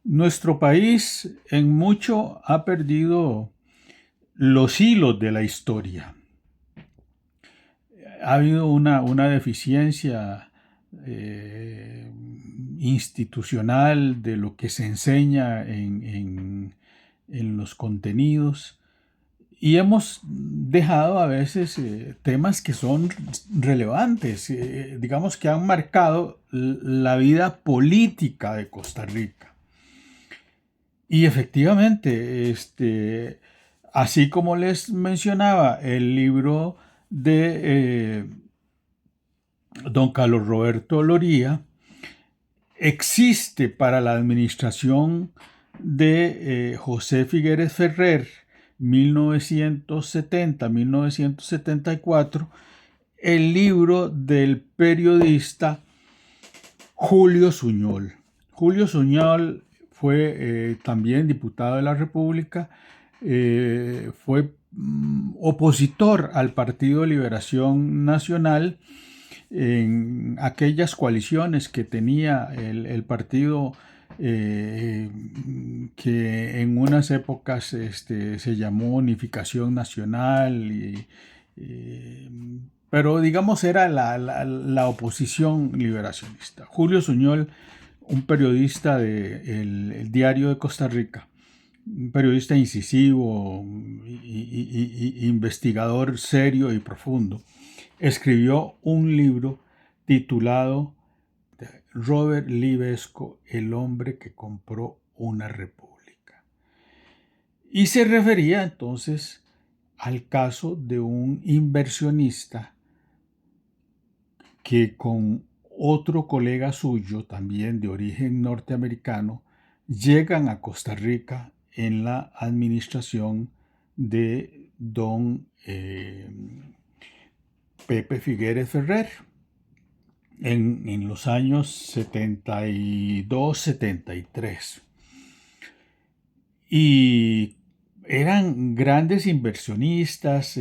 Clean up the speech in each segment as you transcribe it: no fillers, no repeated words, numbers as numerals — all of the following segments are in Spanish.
Nuestro país en mucho ha perdido los hilos de la historia. Ha habido una deficiencia eh, institucional de lo que se enseña en los contenidos y hemos dejado a veces temas que son relevantes, digamos que han marcado la vida política de Costa Rica. Y efectivamente, así como les mencionaba, el libro de don Carlos Roberto Loría existe para la administración de José Figueres Ferrer, 1970-1974, el libro del periodista Julio Suñol. Julio Suñol fue también diputado de la República, fue opositor al Partido de Liberación Nacional en aquellas coaliciones que tenía el partido que en unas épocas se llamó Unificación Nacional, pero digamos era la oposición liberacionista. Julio Suñol, un periodista del Diario de Costa Rica, un periodista incisivo, investigador serio y profundo, escribió un libro titulado Robert Livesco, el hombre que compró una república. Y se refería entonces al caso de un inversionista que con otro colega suyo, también de origen norteamericano, llegan a Costa Rica en la administración de don Pepe Figueres Ferrer en los años 72-73. Y eran grandes inversionistas,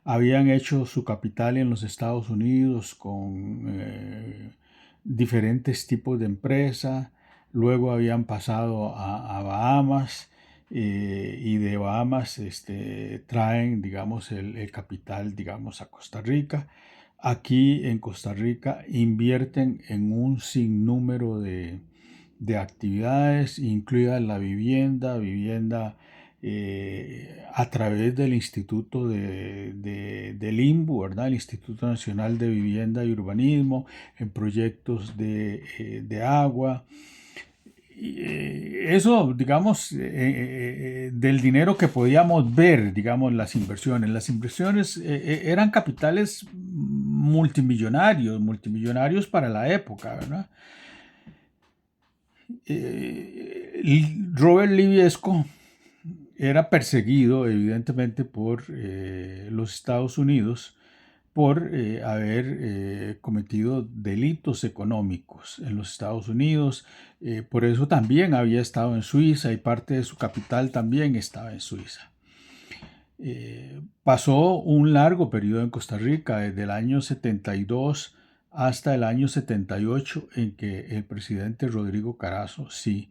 habían hecho su capital en los Estados Unidos con diferentes tipos de empresas, luego habían pasado a Bahamas y de Bahamas traen, digamos, el capital, digamos, a Costa Rica. Aquí en Costa Rica invierten en un sinnúmero de actividades, incluida la vivienda a través del Instituto del INBU, ¿verdad? El Instituto Nacional de Vivienda y Urbanismo, en proyectos de agua. Eso, digamos, del dinero que podíamos ver, digamos, las inversiones. Las inversiones eran capitales multimillonarios para la época, ¿verdad? Robert Liviesco era perseguido evidentemente por los Estados Unidos por haber cometido delitos económicos en los Estados Unidos. Por eso también había estado en Suiza y parte de su capital también estaba en Suiza. Pasó un largo periodo en Costa Rica, desde el año 72 hasta el año 78, en que el presidente Rodrigo Carazo sí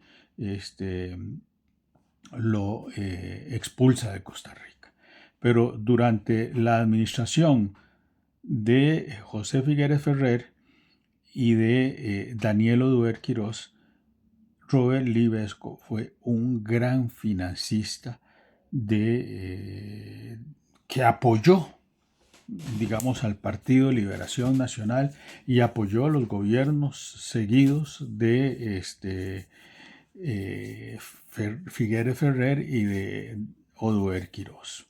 lo expulsa de Costa Rica. Pero durante la administración de José Figueres Ferrer y de Daniel Oduber Quirós, Robert Livesco fue un gran financista que apoyó, digamos, al Partido de Liberación Nacional y apoyó a los gobiernos seguidos de Figueres Ferrer y de Oduber Quirós.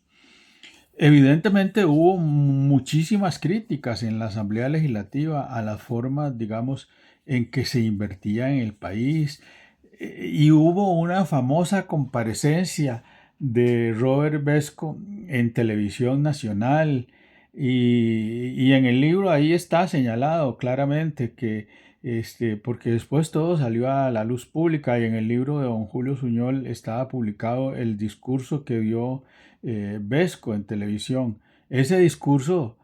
Evidentemente hubo muchísimas críticas en la Asamblea Legislativa a las formas, digamos, en que se invertía en el país y hubo una famosa comparecencia de Robert Vesco en televisión nacional y en el libro ahí está señalado claramente que porque después todo salió a la luz pública y en el libro de don Julio Suñol estaba publicado el discurso que dio Vesco en televisión. Ese discurso,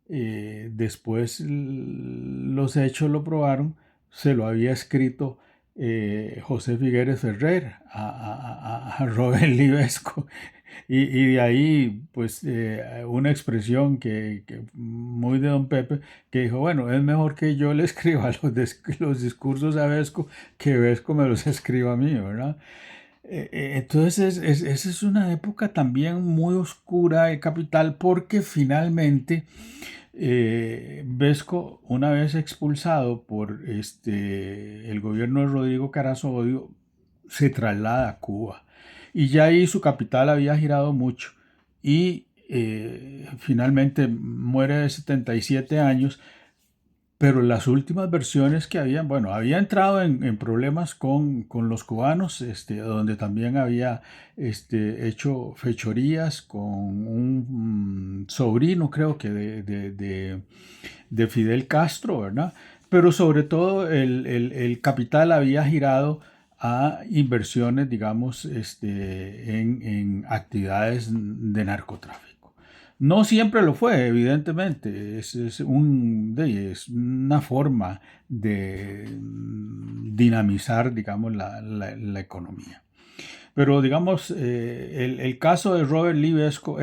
después los hechos lo probaron, se lo había escrito José Figueres Ferrer, a Robert Livesco. Y de ahí, pues, una expresión que muy de don Pepe, que dijo, bueno, es mejor que yo le escriba los discursos a Vesco que Vesco me los escriba a mí, ¿verdad? Entonces, esa es una época también muy oscura de Capital porque finalmente Vesco, una vez expulsado por el gobierno de Rodrigo Carazo Odio, se traslada a Cuba. Y ya ahí su capital había girado mucho. Y finalmente muere de 77 años, pero las últimas versiones que habían, bueno, había entrado en problemas con los cubanos, donde también había hecho fechorías con un sobrino, creo que de Fidel Castro, ¿verdad? Pero sobre todo el capital había girado a inversiones, digamos, en actividades de narcotráfico. No siempre lo fue, evidentemente. Es una forma de dinamizar, digamos, la economía. Pero, digamos, el caso de Robert Livesco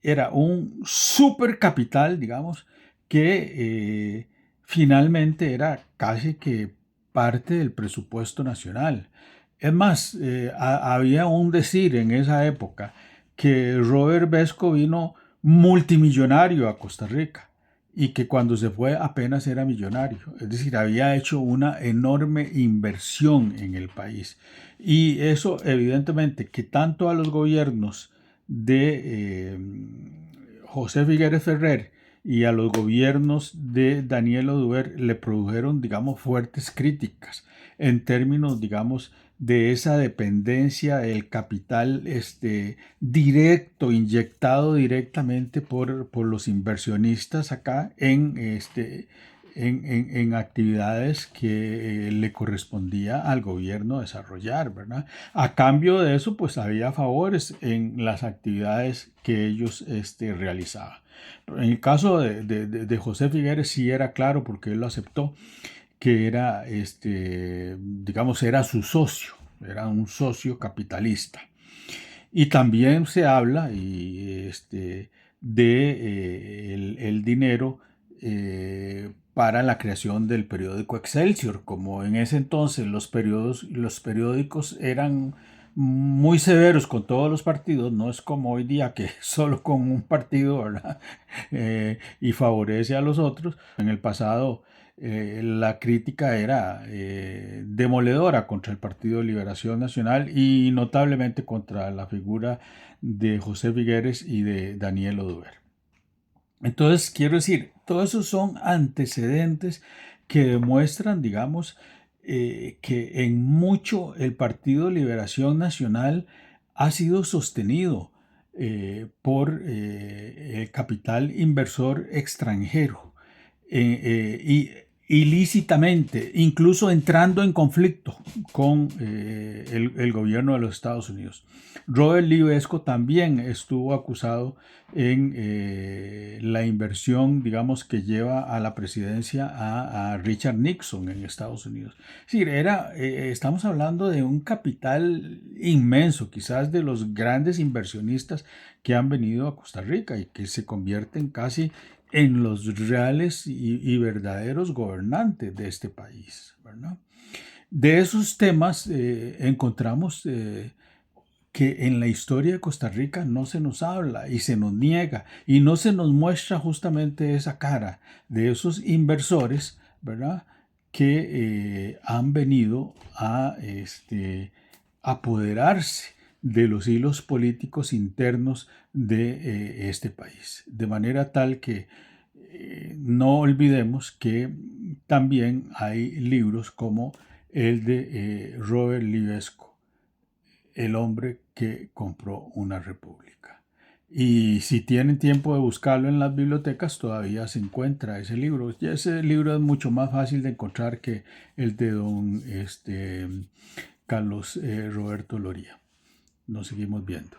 era un super capital, digamos, que finalmente era casi que parte del presupuesto nacional. Es más, había un decir en esa época que Robert Vesco vino multimillonario a Costa Rica y que cuando se fue apenas era millonario. Es decir, había hecho una enorme inversión en el país. Y eso evidentemente que tanto a los gobiernos de José Figueres Ferrer y a los gobiernos de Daniel Oduber le produjeron, digamos, fuertes críticas en términos, digamos, de esa dependencia del capital directo, inyectado directamente por los inversionistas acá en actividades que le correspondía al gobierno desarrollar, ¿verdad? A cambio de eso, pues había favores en las actividades que ellos realizaban. En el caso de José Figueres sí era claro porque él lo aceptó que era, digamos, era su socio, era un socio capitalista. Y también se habla de el dinero para la creación del periódico Excelsior, como en ese entonces los periódicos eran muy severos con todos los partidos, no es como hoy día que solo con un partido, ¿verdad? Y favorece a los otros. En el pasado la crítica era demoledora contra el Partido de Liberación Nacional y notablemente contra la figura de José Figueres y de Daniel Oduber. Entonces, quiero decir, todos esos son antecedentes que demuestran, digamos, que en mucho el Partido de Liberación Nacional ha sido sostenido por el capital inversor extranjero y ilícitamente, incluso entrando en conflicto con el gobierno de los Estados Unidos. Robert Livesco también estuvo acusado en la inversión, digamos, que lleva a la presidencia a Richard Nixon en Estados Unidos. Es decir, estamos hablando de un capital inmenso, quizás de los grandes inversionistas que han venido a Costa Rica y que se convierten casi en los reales y verdaderos gobernantes de este país, ¿verdad? De esos temas encontramos que en la historia de Costa Rica no se nos habla y se nos niega y no se nos muestra justamente esa cara de esos inversores, ¿verdad? Que han venido a apoderarse de los hilos políticos internos de este país. De manera tal que no olvidemos que también hay libros como el de Robert Livesco, El hombre que compró una república. Y si tienen tiempo de buscarlo en las bibliotecas, todavía se encuentra ese libro. Y ese libro es mucho más fácil de encontrar que el de don Carlos Roberto Loría. Nos seguimos viendo.